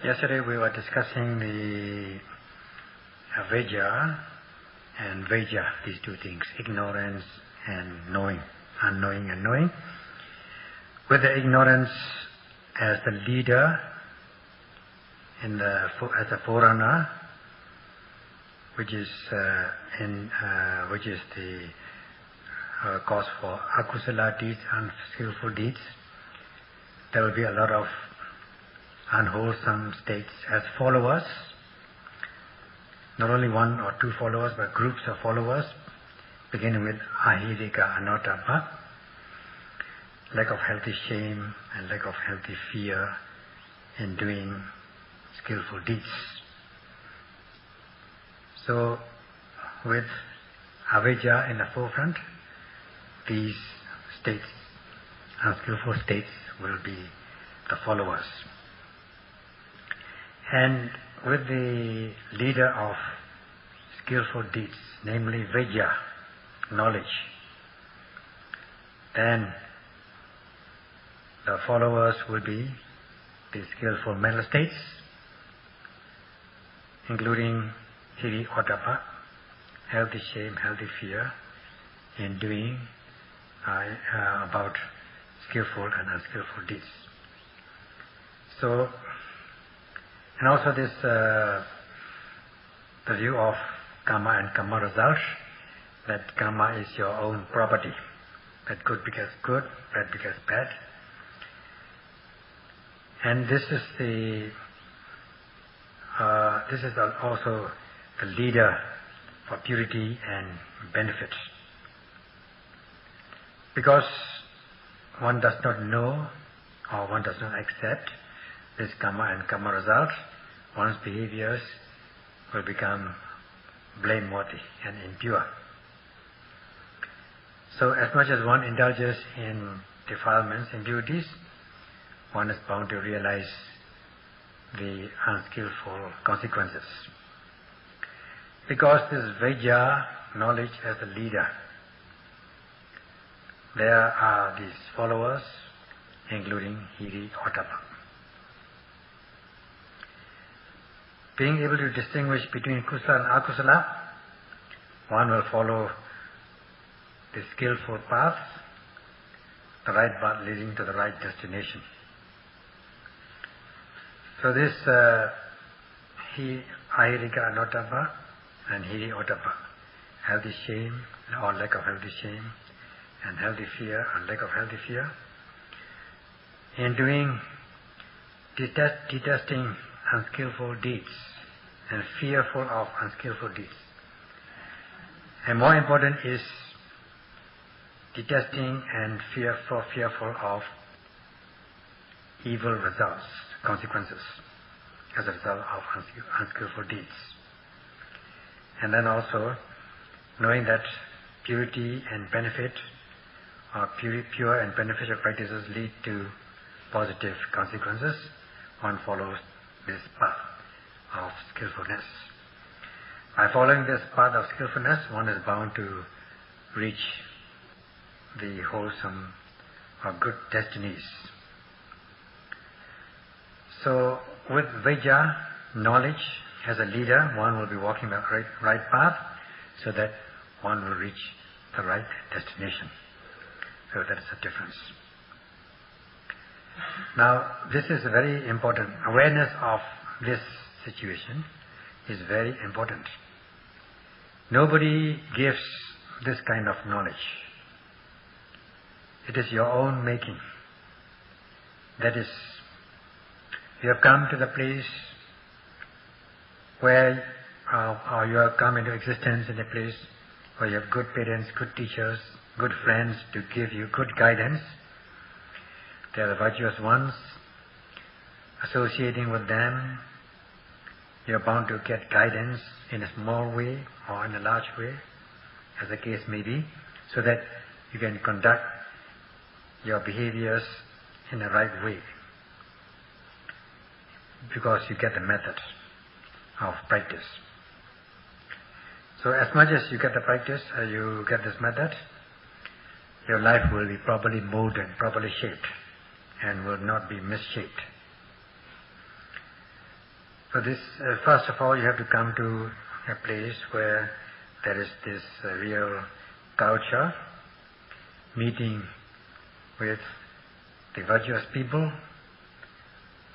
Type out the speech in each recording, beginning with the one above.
Yesterday we were discussing the Avijja and Vijja, these two things, ignorance and knowing, unknowing and knowing. With the ignorance as the leader as a forerunner, which is the cause for akusala deeds, unskillful deeds. There will be a lot of unwholesome states as followers, not only one or two followers, but groups of followers, beginning with ahirika anotapa, lack of healthy shame and lack of healthy fear in doing skillful deeds. So, with avijja in the forefront, these states, unskillful states, will be the followers. And with the leader of skillful deeds, namely Vijja, knowledge, then the followers will be the skillful mental states, including hiri ottappa, healthy shame, healthy fear in doing about skillful and unskillful deeds. So, and also this, the view of karma and karma results, that karma is your own property, that good becomes good, bad becomes bad. And this is also the leader for purity and benefit. Because one does not know or one does not accept this karma and karma result, one's behaviors will become blameworthy and impure. So as much as one indulges in defilements, impurities, one is bound to realize the unskillful consequences. Because this Vijja, knowledge as a leader, there are these followers, including hiri ottappa. Being able to distinguish between kusala and akusala, one will follow the skillful path, the right path leading to the right destination. So this ahirika anotapa and hiri ottappa, healthy shame or lack of healthy shame, and healthy fear or lack of healthy fear, in doing detesting unskillful deeds and fearful of unskillful deeds. And more important is detesting and fearful of evil results, consequences as a result of unskillful deeds. And then also knowing that purity and benefit or pure and beneficial practices lead to positive consequences, one follows this path of skillfulness. By following this path of skillfulness, one is bound to reach the wholesome or good destinies. So, with Vijja, knowledge, as a leader, one will be walking the right path so that one will reach the right destination. So that is the difference. Now, this is very important. Awareness of this situation is very important. Nobody gives this kind of knowledge. It is your own making. That is, you have come to the place where you have come into existence in a place where you have good parents, good teachers, good friends to give you good guidance. They are the virtuous ones. Associating with them, you are bound to get guidance in a small way or in a large way, as the case may be, so that you can conduct your behaviors in the right way, because you get the method of practice. So as much as you get the practice, you get this method, your life will be properly molded, properly shaped, and will not be misshaped. So this, first of all, you have to come to a place where there is this real culture, meeting with the virtuous people,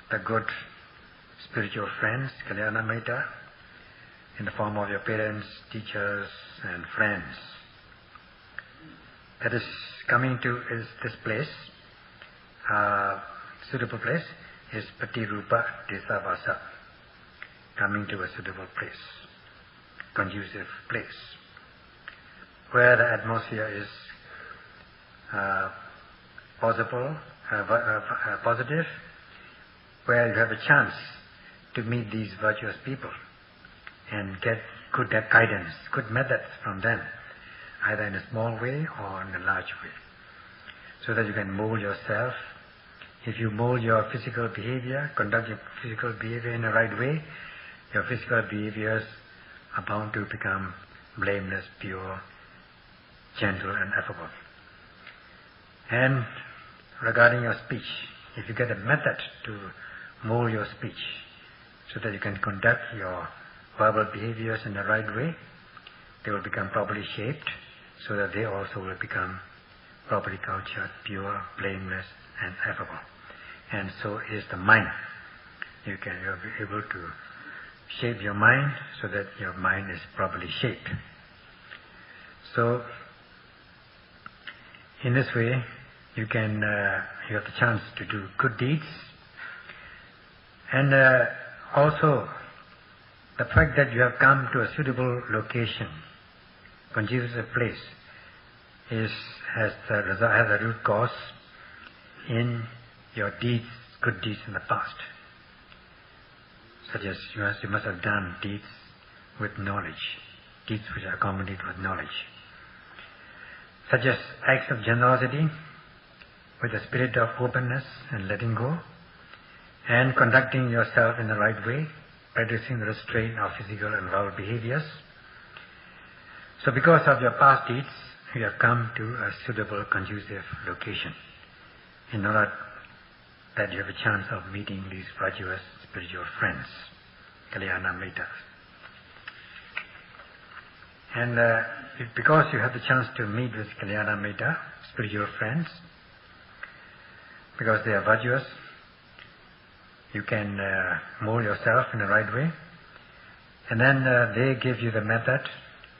the good spiritual friends, Kalyana Metta, in the form of your parents, teachers and friends. That is coming to is this place, suitable place, is Patirupa Desavasa, coming to a suitable place, conducive place, where the atmosphere is positive, where you have a chance to meet these virtuous people and get good guidance, good methods from them, either in a small way or in a large way, so that you can mold yourself. If you mold your physical behavior, conduct your physical behavior in the right way, your physical behaviors are bound to become blameless, pure, gentle and affable. And regarding your speech, if you get a method to mold your speech so that you can conduct your verbal behaviors in the right way, they will become properly shaped so that they also will become properly cultured, pure, blameless and affable. And so is the mind. You'll be able to shape your mind so that your mind is properly shaped. So in this way, you have the chance to do good deeds, and also the fact that you have come to a suitable location, conducive place, has a root cause in your deeds, good deeds in the past, such as you must have done deeds with knowledge, deeds which are accompanied with knowledge, such as acts of generosity with a spirit of openness and letting go, and conducting yourself in the right way, practicing the restraint of physical and verbal behaviors. So because of your past deeds, you have come to a suitable, conducive location in order that you have a chance of meeting these virtuous spiritual friends, Kalyana Metta. And because you have the chance to meet with Kalyana Metta, spiritual friends, because they are virtuous, you can mold yourself in the right way, and then they give you the method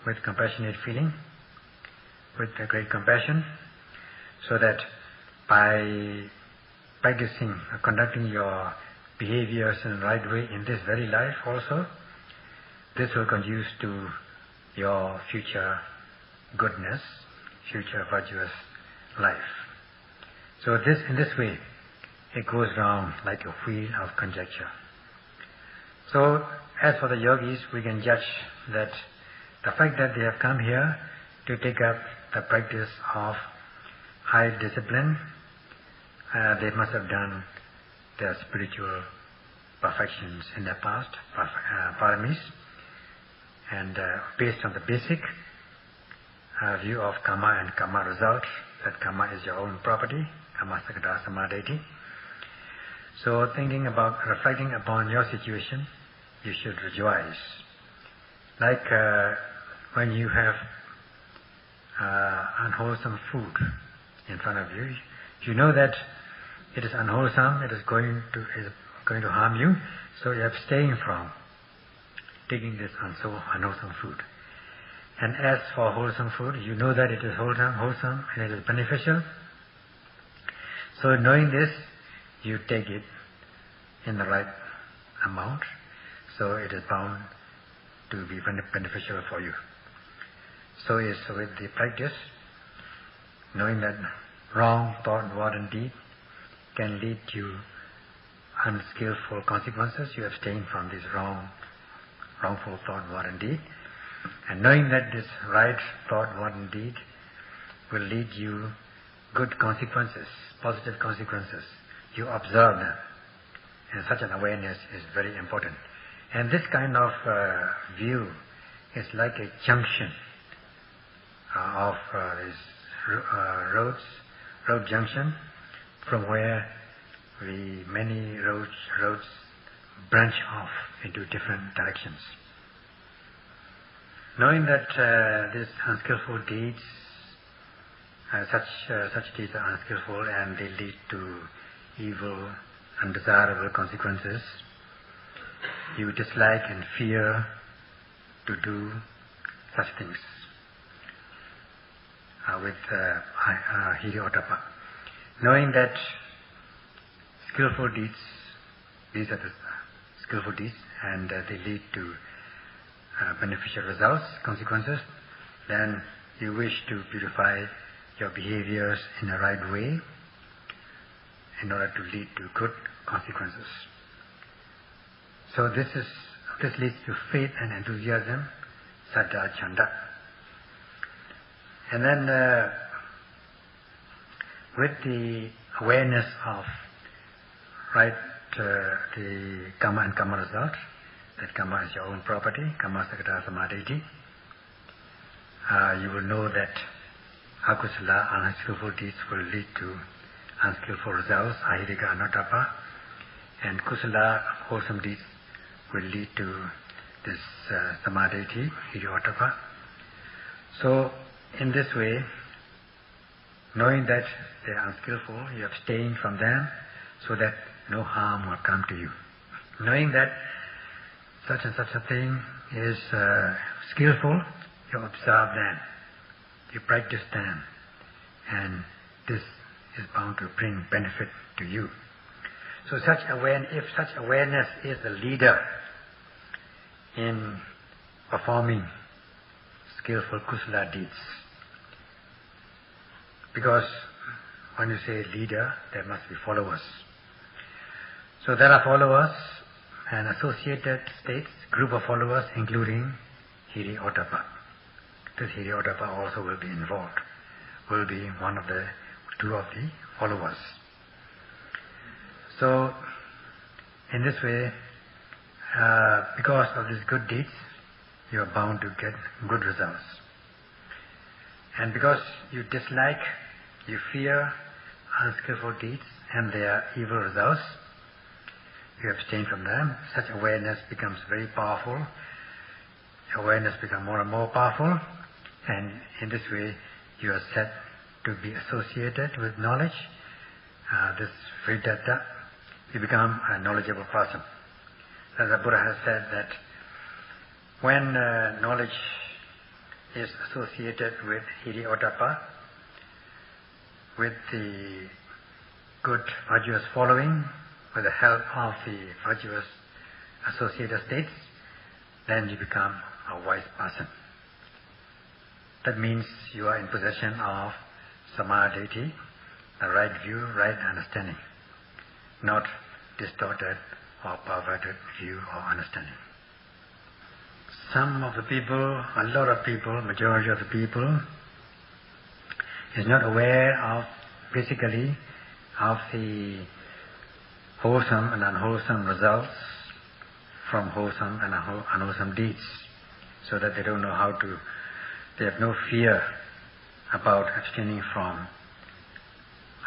with compassionate feeling, with a great compassion, so that by practicing, conducting your behaviors in the right way in this very life also, this will conduce to your future goodness, future virtuous life. So in this way, it goes round like a wheel of conjecture. So as for the yogis, we can judge that the fact that they have come here to take up the practice of high discipline, they must have done their spiritual perfections in the past, paramis, and based on the basic view of karma and karma result, that karma is your own property, karma sakata samadhi. So reflecting upon your situation, you should rejoice. Like when you have unwholesome food in front of you, you know that it is unwholesome, it is going to harm you, so you abstain from taking this unwholesome food. And as for wholesome food, you know that it is wholesome and it is beneficial. So knowing this, you take it in the right amount, so it is bound to be beneficial for you. So is with the practice, knowing that wrong thought, word and deed can lead to unskillful consequences, you abstain from this wrongful thought, word and deed. And knowing that this right thought, word and deed will lead you good consequences, positive consequences, you observe them. And such an awareness is very important. And this kind of view is like a junction of road junction, from where many roads branch off into different directions. Knowing that these unskillful deeds, such deeds are unskillful and they lead to evil, undesirable consequences, you dislike and fear to do such things with Hiri Ottappa. Knowing that skillful deeds, these are the skillful deeds, and they lead to beneficial results, consequences, then you wish to purify your behaviors in the right way in order to lead to good consequences. So this leads to faith and enthusiasm, saddha, chanda. And then with the awareness of the karma and karma result, that karma is your own property, karma sakata samadhi, you will know that akusala, unskillful deeds will lead to unskillful results, ahirika anottappa, and kusala, wholesome deeds, will lead to this samadhi, hiri ottappa. So, in this way, knowing that they are unskillful, you abstain from them so that no harm will come to you. Knowing that such and such a thing is skillful, you observe them, you practice them, and this is bound to bring benefit to you. So if such awareness is the leader in performing skillful kusala deeds, because when you say leader, there must be followers. So there are followers and associated states, group of followers, including Hiri Ottappa. This Hiri Ottappa also will be involved, will be two of the followers. So, in this way, because of these good deeds, you are bound to get good results. And because you dislike, you fear unskillful deeds and their evil results, you abstain from them. Such awareness becomes very powerful. Awareness becomes more and more powerful, and in this way you are set to be associated with knowledge, this Vriddhatta, you become a knowledgeable person. As the Buddha has said that when knowledge is associated with Hiri Ottappa, with the good virtuous following, with the help of the virtuous associated states, then you become a wise person. That means you are in possession of samadhi, the right view, right understanding, not distorted or perverted view or understanding. Some of the people, a lot of people, majority of the people, is not aware of basically of the wholesome and unwholesome results from wholesome and unwholesome deeds, so that they don't know how to, they have no fear about abstaining from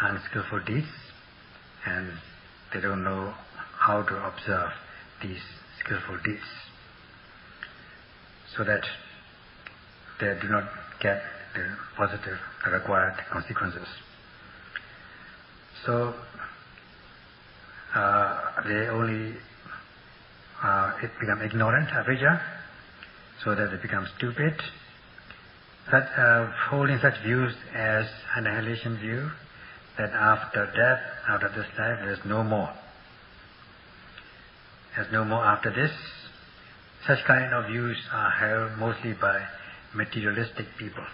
unskillful deeds, and they don't know how to observe these skillful deeds, so that they do not get the positive, the required consequences. So they only it become ignorant, avijja, so that they become stupid. Holding such views as annihilation view, that after death, after this life, there is no more. There's no more after this. Such kind of views are held mostly by materialistic people.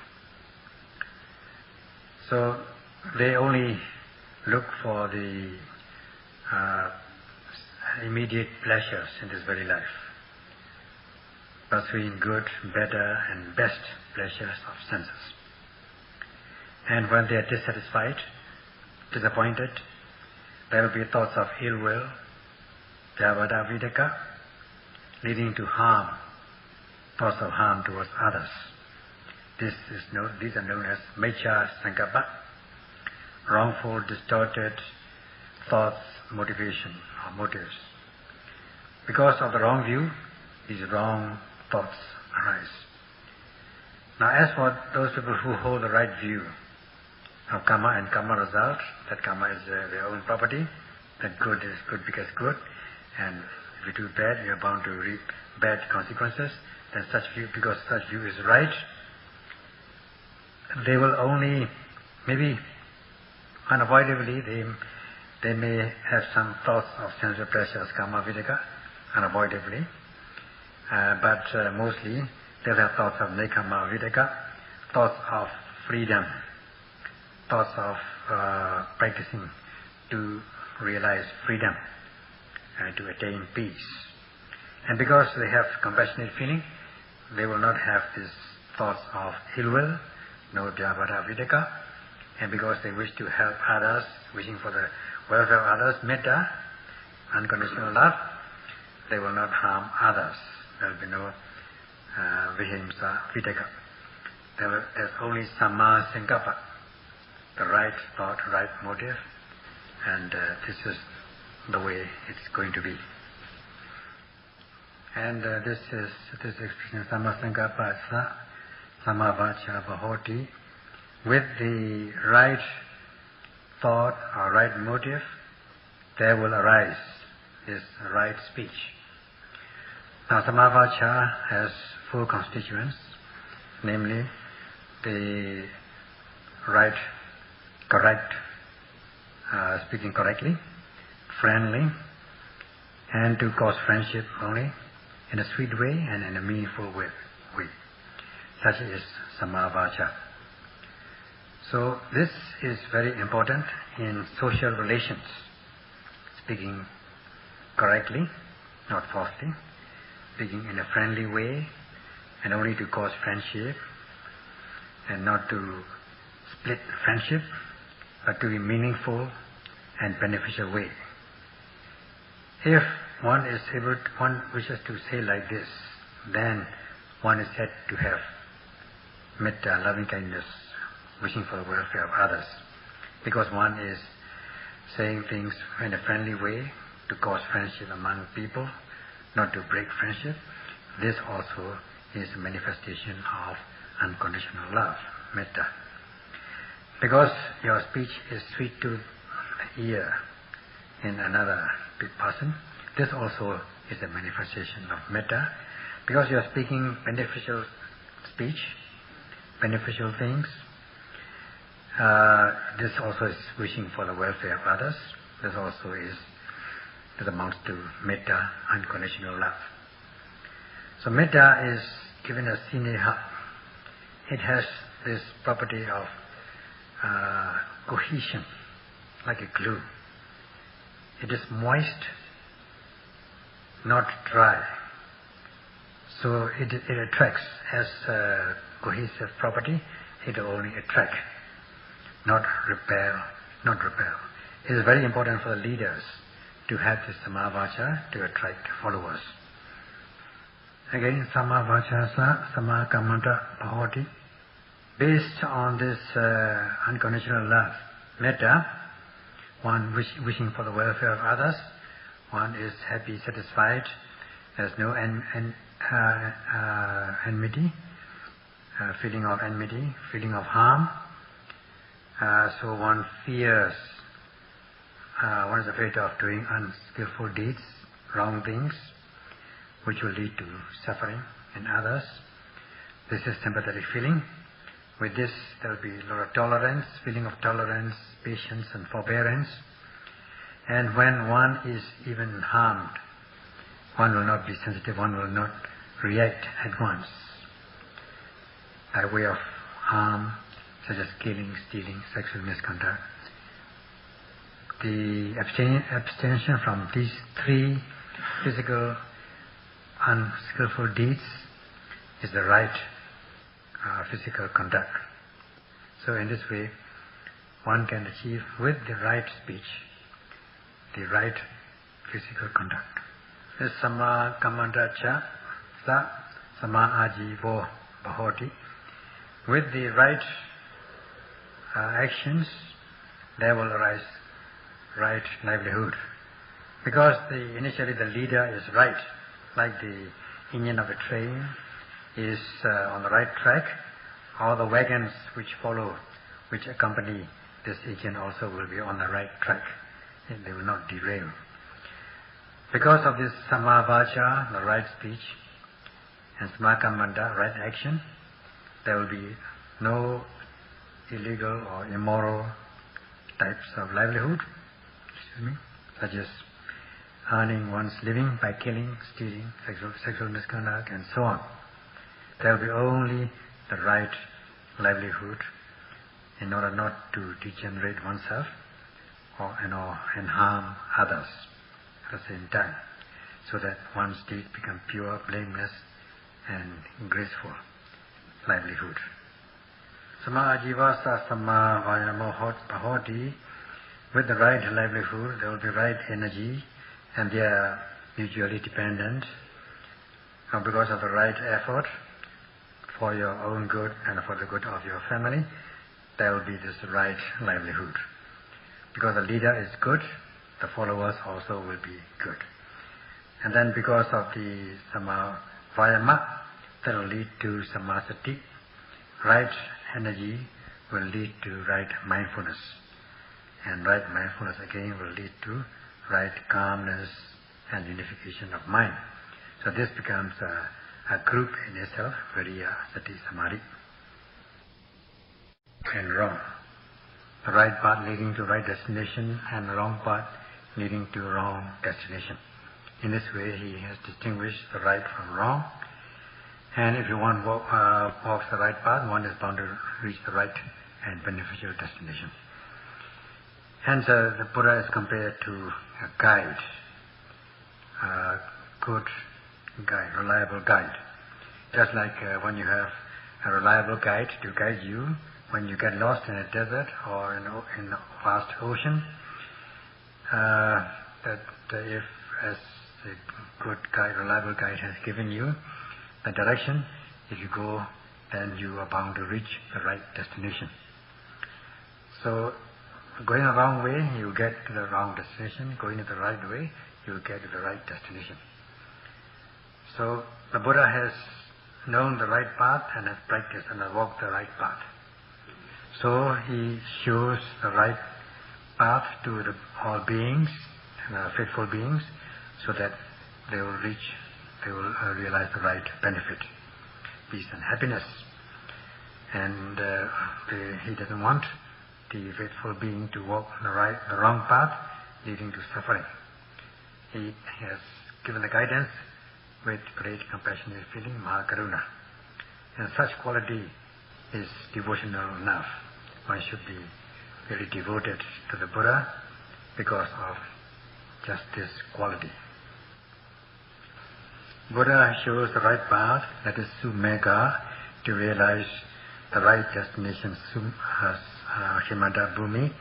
So they only look for the immediate pleasures in this very life, pursuing good, better and best pleasures of senses. And when they are dissatisfied, disappointed, there will be thoughts of ill will, javada vidaka, leading to harm, thoughts of harm towards others. These are known as miccha sankappa, wrongful, distorted thoughts, motivation or motives, because of the wrong view, these wrong thoughts arise. Now as for those people who hold the right view of karma and karma result, that karma is their own property, that good is good because good, and if you do bad, you are bound to reap bad consequences, then such view, because such view is right, they will only, maybe unavoidably, they may have some thoughts of sensual pleasures, karma vidaka, unavoidably, but mostly they'll have thoughts of nekama vidaka, thoughts of freedom, thoughts of practicing to realize freedom and to attain peace. And because they have compassionate feeling, they will not have these thoughts of ill will, no vyavara vidaka, and because they wish to help others, wishing for the welfare of others, metta, unconditional love, they will not harm others. There will be no vihimsa vidaka. There's only samma sankappa, the right thought, right motive, and this is the way it's going to be. And this expression samma sankappa sa samma vacha vahoti, with the right thought or right motive, there will arise this right speech. Now samma vacha has 4 constituents, namely the right, correct, speaking correctly, friendly, and to cause friendship only in a sweet way and in a meaningful way. Such is samma vacha. So this is very important in social relations. Speaking correctly, not falsely, speaking in a friendly way, and only to cause friendship, and not to split friendship, but to be meaningful and beneficial way. If one wishes to say like this, then one is said to have metta, loving kindness, wishing for the welfare of others, because one is saying things in a friendly way to cause friendship among people, not to break friendship. This also is a manifestation of unconditional love, metta. Because your speech is sweet to the ear in another person, this also is a manifestation of metta. Because you are speaking beneficial speech, beneficial things, this also is wishing for the welfare of others. This also amounts to metta, unconditional love. So metta is given as sineha. It has this property of cohesion, like a glue. It is moist, not dry. So it attracts, has cohesive property. It will only attract, not repel. It is very important for the leaders to have this samma vacha to attract followers. Again, samma vacha sa samma kammanta bhavati. Based on this unconditional love, metta, one wishing for the welfare of others, one is happy, satisfied, there's no enmity, feeling of enmity, feeling of harm. So one fears, one is afraid of doing unskillful deeds, wrong things, which will lead to suffering in others. This is sympathetic feeling. With this, there will be a lot of tolerance, feeling of tolerance, patience and forbearance. And when one is even harmed, one will not be sensitive, one will not react at once by way of harm, such as killing, stealing, sexual misconduct. The abstention from these 3 physical unskillful deeds is the right physical conduct. So in this way, one can achieve with the right speech, the right physical conduct. This samma kammanta cha sa samma ajivo bhavati. With the right actions, there will arise right livelihood, Because initially the leader is right, like the engine of a train is on the right track, all the wagons which follow, which accompany this engine also will be on the right track, and they will not derail. Because of this Samma Vacha, the right speech, and Samma Kammanta, right action, there will be no illegal or immoral types of livelihood, such as earning one's living by killing, stealing, sexual misconduct, and so on. There will be only the right livelihood in order not to degenerate oneself and harm others at the same time, so that one's deed become pure, blameless, and graceful livelihood. Sama ajivasa sama vayamo hoti. With the right livelihood, there will be right energy, and they are mutually dependent. Because of the right effort for your own good and for the good of your family, there will be this right livelihood. Because the leader is good, the followers also will be good. And then because of the Samma Vayama, that will lead to Samma Sati. Right energy will lead to right mindfulness. And right mindfulness again will lead to right calmness and unification of mind. So this becomes a group in itself, Viriya, Sati, Samadhi. And wrong. The right path leading to right destination and the wrong path leading to wrong destination. In this way he has distinguished the right from wrong. And if one walks the right path, one is bound to reach the right and beneficial destination. Hence the Buddha is compared to a guide, a good guide, reliable guide. Just like when you have a reliable guide to guide you when you get lost in a desert or in a vast ocean, that if as a good guide, reliable guide has given you the direction, if you go, then you are bound to reach the right destination. So going the wrong way, you get to the wrong destination. Going the right way, you will get to the right destination. So the Buddha has known the right path and has practiced and has walked the right path. So he shows the right path to all beings, faithful beings, so that they will realize the right benefit, peace and happiness. And he doesn't want the faithful being to walk the wrong path, leading to suffering. He has given the guidance with great compassionate feeling, Mahakaruna. And such quality is devotional enough. One should be very devoted to the Buddha because of just this quality. Buddha shows the right path, that is Sumega, to realize the right destination, Shimada Bhumi.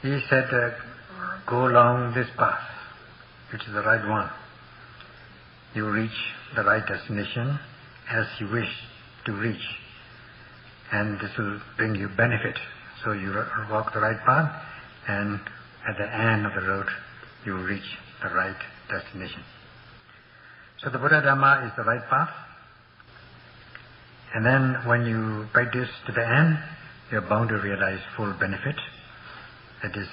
He said, go along this path, which is the right one. You reach the right destination as you wish to reach, and this will bring you benefit. So you walk the right path, and at the end of the road you will reach the right destination. So the Buddha Dhamma is the right path, and then when you practice to the end, you are bound to realize full benefit. That is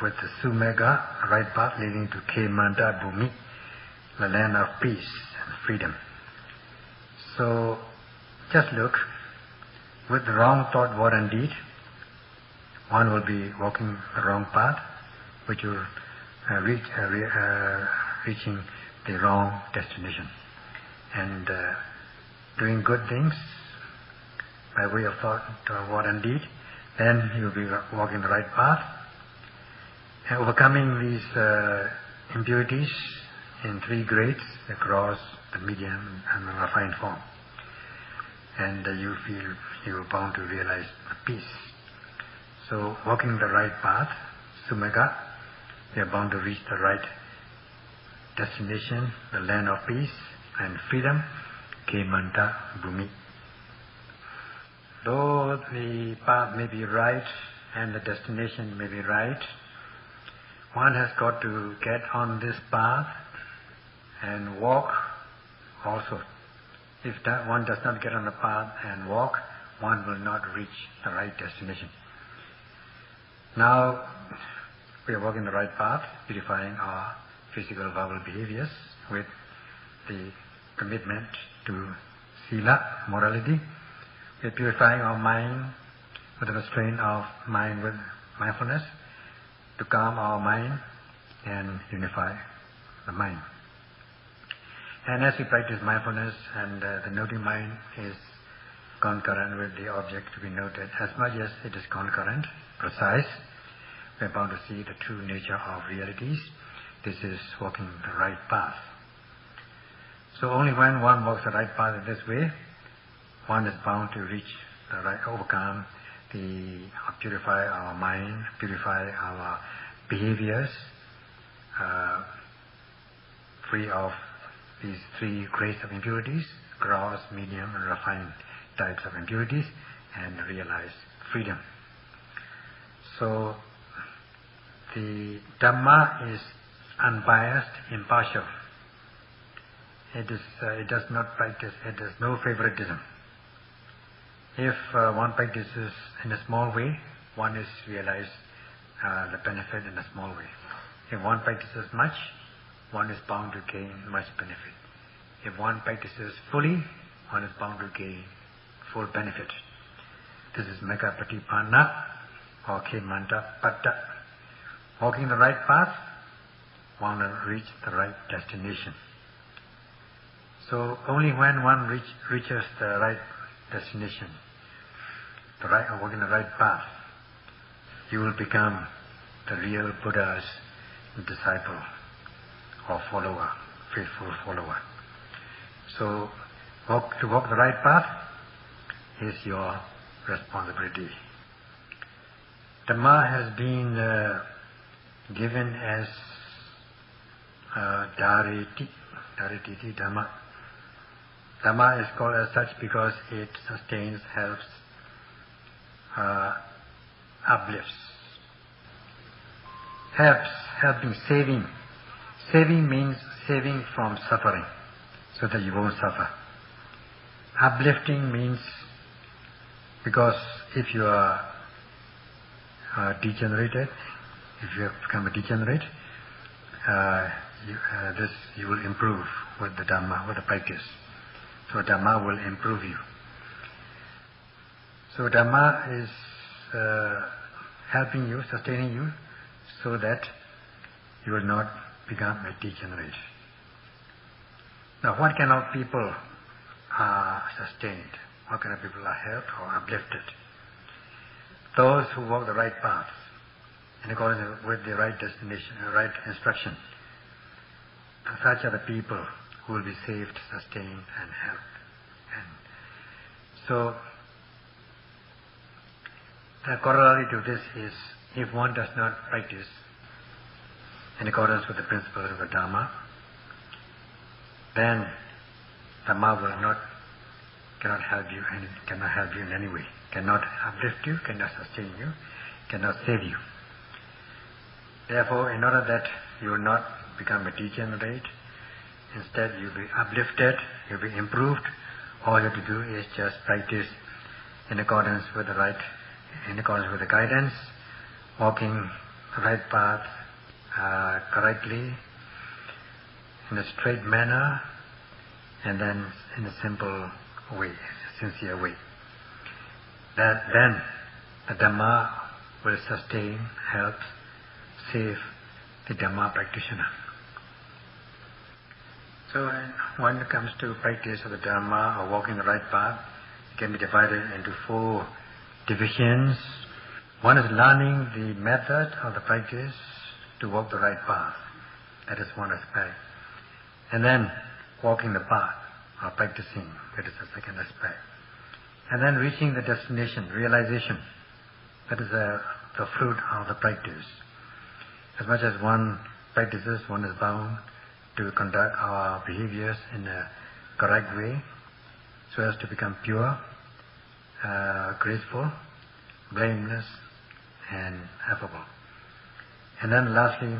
with the Sumega, right path leading to Kemanta Bhumi, the land of peace and freedom. So just look, with the wrong thought, word and deed, one will be walking the wrong path, which will reaching the wrong destination. And doing good things by way of thought, word and deed, then you will be walking the right path, and overcoming these impurities in three grades: the gross, the medium, and the refined form. And you feel you are bound to realize the peace. So walking the right path, Sumega, you are bound to reach the right destination, the land of peace and freedom, Kemanta Bhumi. Though the path may be right and the destination may be right, one has got to get on this path and walk also. If that one does not get on the path and walk, one will not reach the right destination. Now, we are walking the right path, purifying our physical verbal behaviors with the commitment to sila, morality. We are purifying our mind with the restraint of mind with mindfulness to calm our mind and unify the mind. And as we practice mindfulness and the noting mind is concurrent with the object to be noted, as much as it is concurrent, precise, we are bound to see the true nature of realities. This is walking the right path. So only when one walks the right path in this way, one is bound to reach the right, overcome purify our mind, purify our behaviors, free of these three grades of impurities, gross, medium, and refined types of impurities, and realize freedom. So the Dhamma is unbiased, impartial. It does not practice, it has no favoritism. If one practices in a small way, one is realize the benefit in a small way. If one practices much, one is bound to gain much benefit. If one practices fully, one is bound to gain full benefit. This is Magga Patipanna or Khemanta Patta. Walking the right path, one will reach the right destination. So only when one reaches the right destination, walking the right path, you will become the real Buddha's disciple or follower, faithful follower. So to walk the right path is your responsibility. Dhamma has been given as Dhariti Dhamma. Dhamma is called as such because it sustains, helps, uplifts. Helping, saving. Saving means saving from suffering, so that you won't suffer. Uplifting means, because if you are degenerated, if you have become a degenerate, you will improve with the Dhamma, with the practice. So Dhamma will improve you. So Dhamma is helping you, sustaining you, so that you will not become a degenerate. Now, what kind of people are sustained? What kind of people are helped or uplifted? Those who walk the right path in accordance with the right destination, right instruction. Such are the people who will be saved, sustained, and helped. And so, the corollary to this is, if one does not practice in accordance with the principles of the Dhamma, then Dhamma cannot help you in any way, cannot uplift you, cannot sustain you, cannot save you. Therefore, in order that you will not become a degenerate, instead you'll be uplifted, you'll be improved, all you have to do is just practice in accordance with the guidance, walking the right path correctly, in a straight manner, and then in a simple way, sincere way. Then the Dhamma will sustain, help, save the Dhamma practitioner. So when it comes to practice of the Dhamma or walking the right path, it can be divided into 4 divisions. One is learning the method of the practice to walk the right path. That is one aspect. And then walking the path or practicing, that is the second aspect. And then reaching the destination, realization, that is the fruit of the practice. As much as one practices, one is bound to conduct our behaviors in a correct way so as to become pure, graceful, blameless, and affable. And then lastly,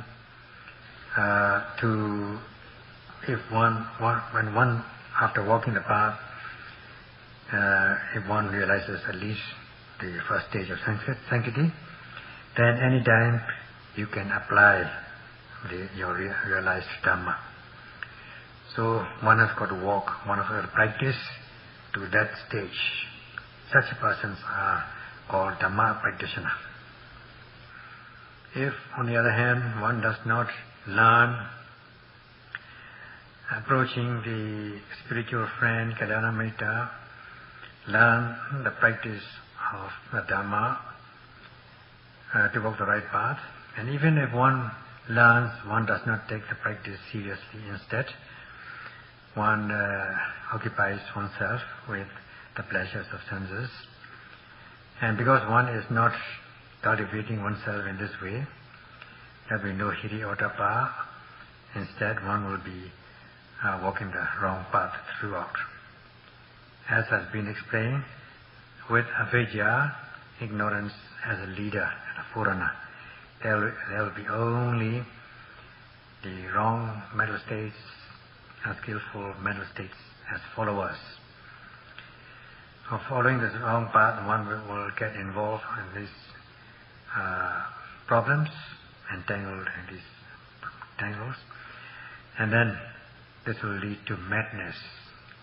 when one, after walking the path, if one realizes at least the first stage of sanctity, then any time you can apply your realized Dhamma. So one has got to walk, one has got to practice to that stage. Such persons are called Dhamma practitioner. If, on the other hand, one does not learn approaching the spiritual friend, Kalyana Mitta, learn the practice of the Dhamma to walk the right path, and even if one learns, one does not take the practice seriously. Instead, one occupies oneself with the pleasures of senses, and because one is not cultivating oneself in this way, there will be no hiri or tapa. Instead, one will be walking the wrong path throughout. As has been explained, with avidya, ignorance as a leader and a forerunner, there will be only the wrong mental states, unskillful mental states as followers. So following this wrong path, one will get involved in these problems, entangled in these tangles, and then this will lead to madness,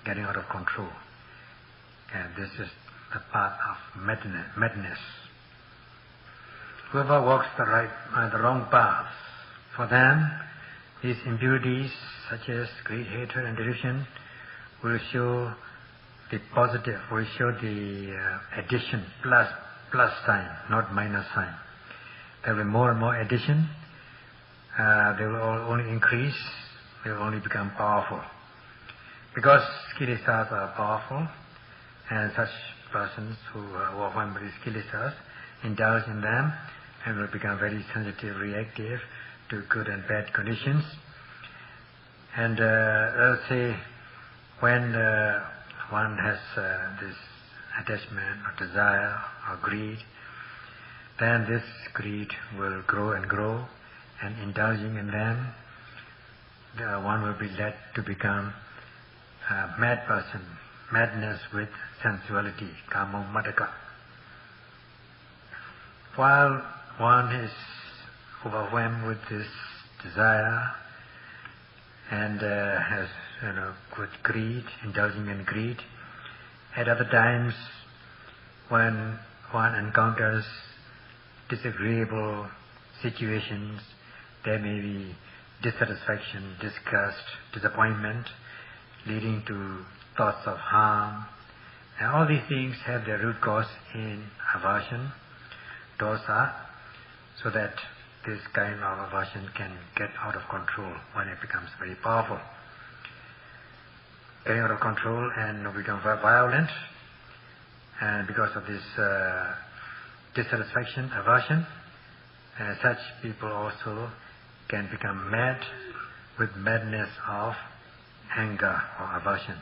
getting out of control. And this is the path of madness. Whoever walks the wrong path, for them, these impurities such as greed, hatred, and delusion will show the positive, will show the addition, plus sign, not minus sign. There will be more and more addition. They will only increase. They will only become powerful. Because kilesas are powerful, and such persons who are overwhelmed by these kilesas indulge in them and will become very sensitive, reactive to good and bad conditions. And let's say when one has this attachment or desire or greed, then this greed will grow and grow, and indulging in them, one will be led to become a mad person, madness with sensuality, kama madaka. While one is overwhelmed with this desire and has with greed, indulging in greed, at other times when one encounters disagreeable situations, there may be dissatisfaction, disgust, disappointment, leading to thoughts of harm. And all these things have their root cause in aversion, dosa, so that this kind of aversion can get out of control when it becomes very powerful. Getting out of control and become violent, and because of this dissatisfaction, aversion, such people also can become mad with madness of anger or aversion,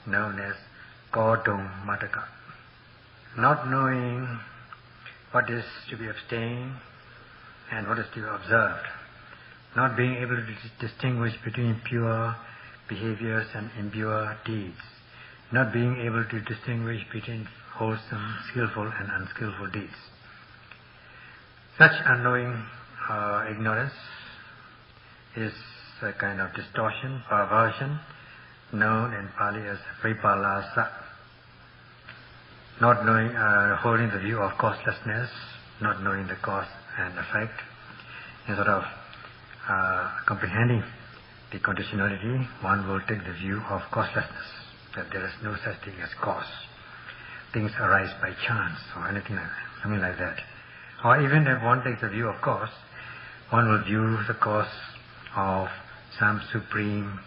known as kodong mataka. Not knowing what is to be abstained and what is to be observed, not being able to distinguish between pure behaviors and impure deeds, not being able to distinguish between wholesome, skillful and unskillful deeds. Such unknowing ignorance is a kind of distortion, perversion, known in Pali as vipallasa. Not knowing, holding the view of causelessness, not knowing the cause and effect, instead of comprehending the conditionality, one will take the view of causelessness, that there is no such thing as cause. Things arise by chance or anything like that, something like that. Or even if one takes the view of cause, one will view the cause of some supreme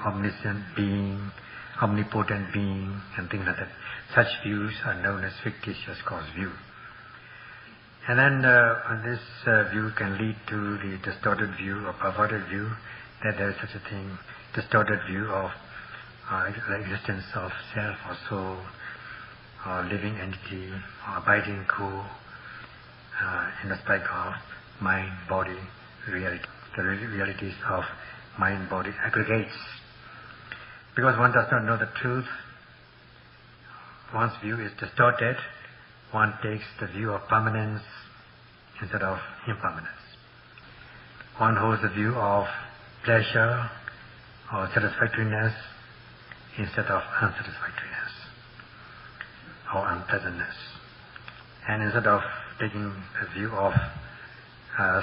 omniscient being, omnipotent being, and things like that. Such views are known as fictitious cause view. And then this view can lead to the distorted view or perverted view that there is such a thing, distorted view of the existence of self or soul, or living entity, or abiding co, in respect of mind-body reality, the realities of mind-body aggregates. Because one does not know the truth, one's view is distorted, one takes the view of permanence instead of impermanence. One holds the view of pleasure or satisfactoriness instead of unsatisfactoriness or unpleasantness. And instead of taking a view of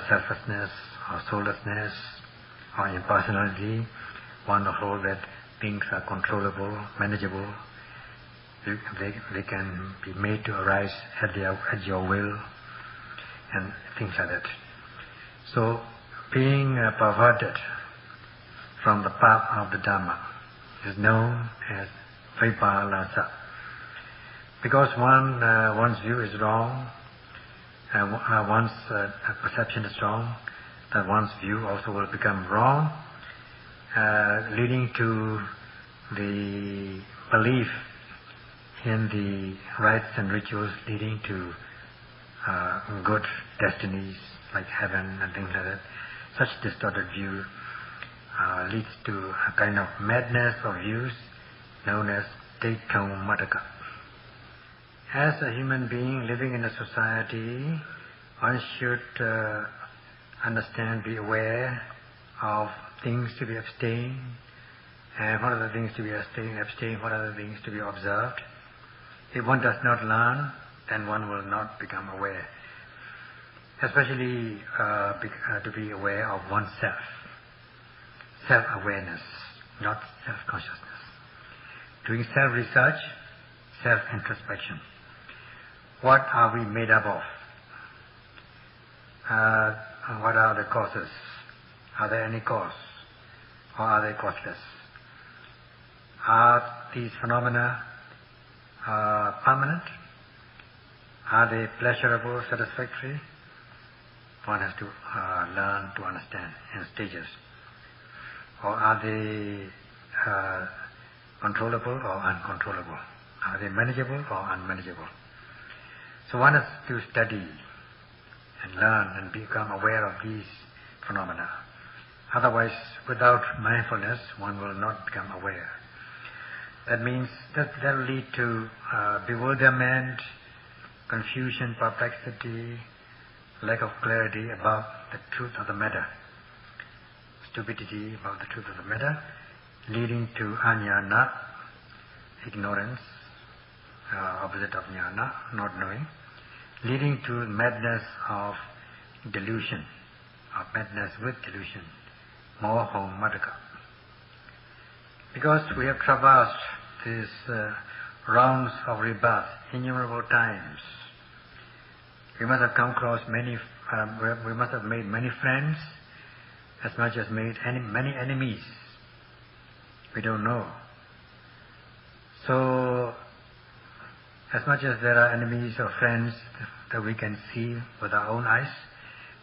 selflessness or soullessness or impersonality, one holds that things are controllable, manageable, they can be made to arise at your will, and things like that. So, being perverted from the path of the Dhamma is known as Vipallasa. Because one's view is wrong, one's perception is wrong, that one's view also will become wrong, leading to the belief in the rites and rituals leading to good destinies like heaven and things like that. Such distorted view leads to a kind of madness of views known as Daitthaṁ Madaka. As a human being living in a society, one should understand, be aware of things to be abstained, and what are the things to be abstained, what are the things to be observed. If one does not learn, then one will not become aware. Especially to be aware of oneself. Self-awareness, not self-consciousness. Doing self-research, self-introspection. What are we made up of? What are the causes? Are there any cause? Or are they causeless? Are these phenomena permanent? Are they pleasurable, satisfactory? One has to learn to understand in stages. Or are they controllable or uncontrollable? Are they manageable or unmanageable? So one has to study and learn and become aware of these phenomena. Otherwise, without mindfulness, one will not become aware. That means that will lead to bewilderment, confusion, perplexity, lack of clarity about the truth of the matter, stupidity about the truth of the matter, leading to ajnana, ignorance, opposite of jnana, not knowing, leading to madness of delusion, or madness with delusion, moho madaka. Because we have traversed these rounds of rebirth innumerable times, we must have come across we must have made many friends, as much as made many enemies. We don't know. So, as much as there are enemies or friends that we can see with our own eyes,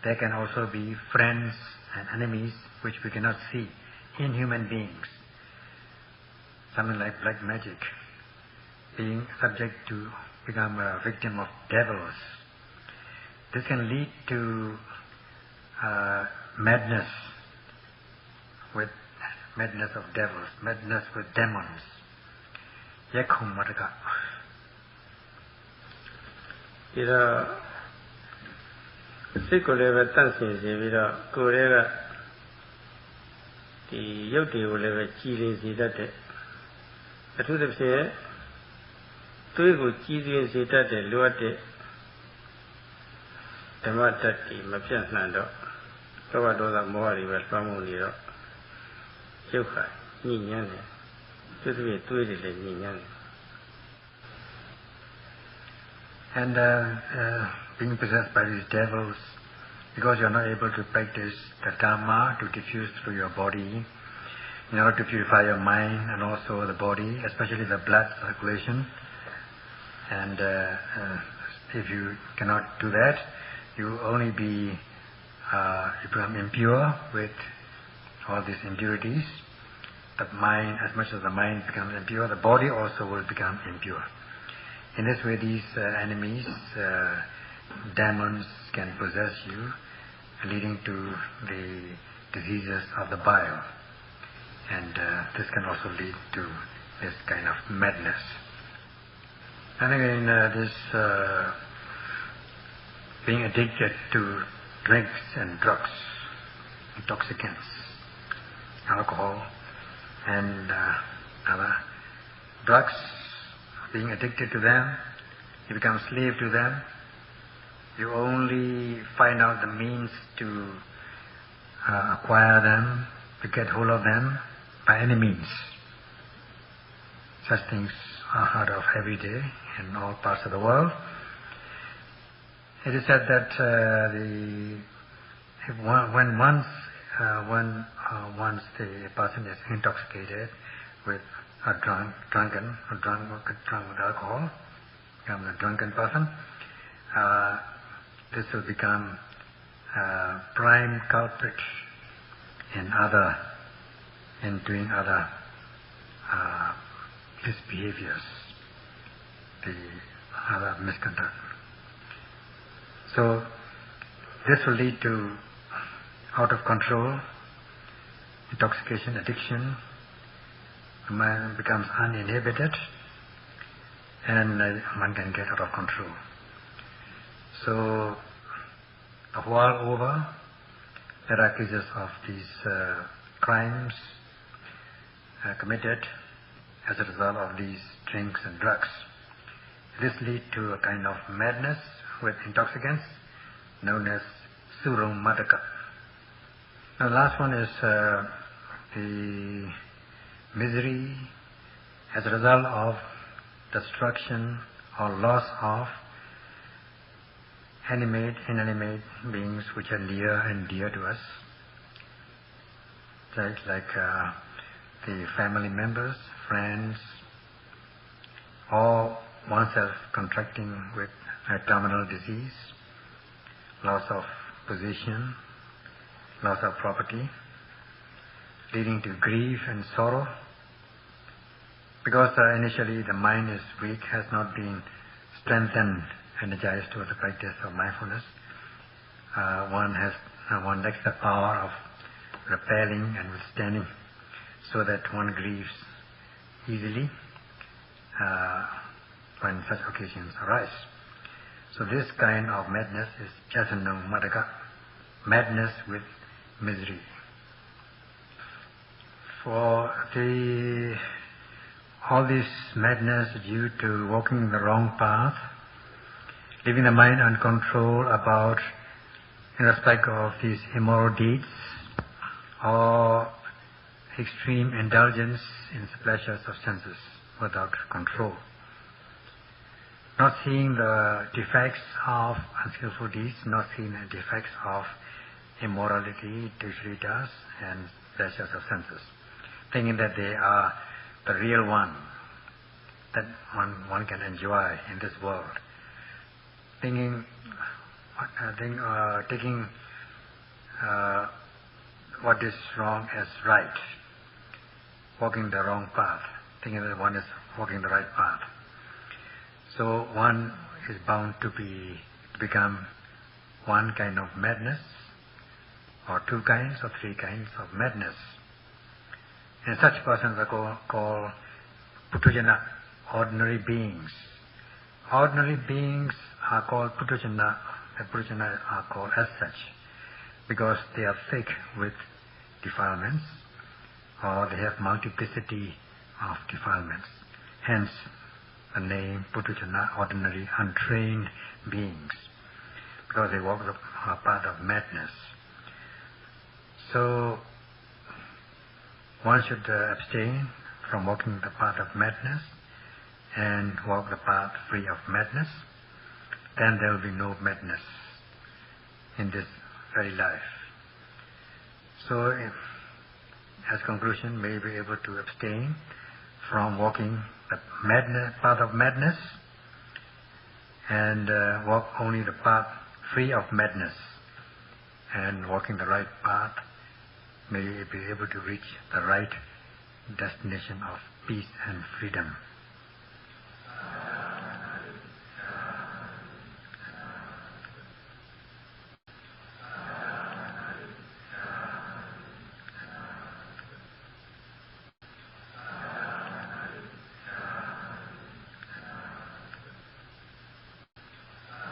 there can also be friends and enemies which we cannot see in human beings. Something like black magic, being subject to become a victim of devils. This can lead to madness with madness of devils, madness with demons. Yakhum Madaka. ဒီတော့စိတ်ကိုလည်းပဲတန့်စင်စေပြီးတော့ကိုယ်ရဲ့ဒီရုပ်တွေကိုလည်းပဲကြည်လင်စေတတ်တဲ့အထူးသဖြင့်သွေးကိုကြည်လင်စေတတ်တဲ့လိုအပ်တဲ့ဓမ္မတတ်ဒီမပြတ်နှံတော့လောဘဒေါသမောဟတွေပဲလွှမ်းမိုးနေတော့ရုပ်ဟာညဉ့်ညမ်းတယ်သူ့ရဲ့သွေးတွေလည်းညဉ့်ညမ်းတယ် And being possessed by these devils, because you are not able to practice the Dhamma to diffuse through your body, in order to purify your mind and also the body, especially the blood circulation. And if you cannot do that, you only you become impure with all these impurities. The mind, as much as the mind becomes impure, the body also will become impure. In this way, these enemies demons can possess you, leading to the diseases of the bile. And this can also lead to this kind of madness. And again, this being addicted to drinks and drugs, intoxicants, alcohol, and other drugs, being addicted to them, you become slave to them. You only find out the means to acquire them, to get hold of them by any means. Such things are heard of every day in all parts of the world. It is said that once the person is intoxicated with drunk with alcohol, becomes a drunken person, this will become prime culprit in doing other misbehaviors, the other misconduct. So this will lead to out of control, intoxication, addiction. The mind becomes uninhibited, and one can get out of control. So the world over, there are cases of these crimes committed as a result of these drinks and drugs. This leads to a kind of madness with intoxicants known as Surum Madaka. Now the last one is the misery as a result of destruction or loss of animate, inanimate beings which are near and dear to us, like the family members, friends, or oneself contracting with a terminal disease, loss of position, loss of property, leading to grief and sorrow. Because initially the mind is weak, has not been strengthened, energized towards the practice of mindfulness. One lacks the power of repelling and withstanding, so that one grieves easily when such occasions arise. So this kind of madness is Jasana Madaka, madness with misery. For all this madness due to walking the wrong path, leaving the mind uncontrolled about in respect of these immoral deeds, or extreme indulgence in the pleasures of senses without control. Not seeing the defects of unskillful deeds, not seeing the defects of immorality, dushritas, and pleasures of senses, thinking that they are the real one, that one can enjoy in this world. Taking what is wrong as right, walking the wrong path, thinking that one is walking the right path. So one is bound to become one kind of madness, or two kinds or three kinds of madness. And such persons are called Putujana, ordinary beings. Ordinary beings are called Putujana, the Putujana are called as such, because they are thick with defilements, or they have multiplicity of defilements. Hence the name Putujana, ordinary, untrained beings, because they walk the path of madness. So one should abstain from walking the path of madness and walk the path free of madness. Then there will be no madness in this very life. So, as conclusion, may be able to abstain from walking the path of madness and walk only the path free of madness, and walking the right path may be able to reach the right destination of peace and freedom.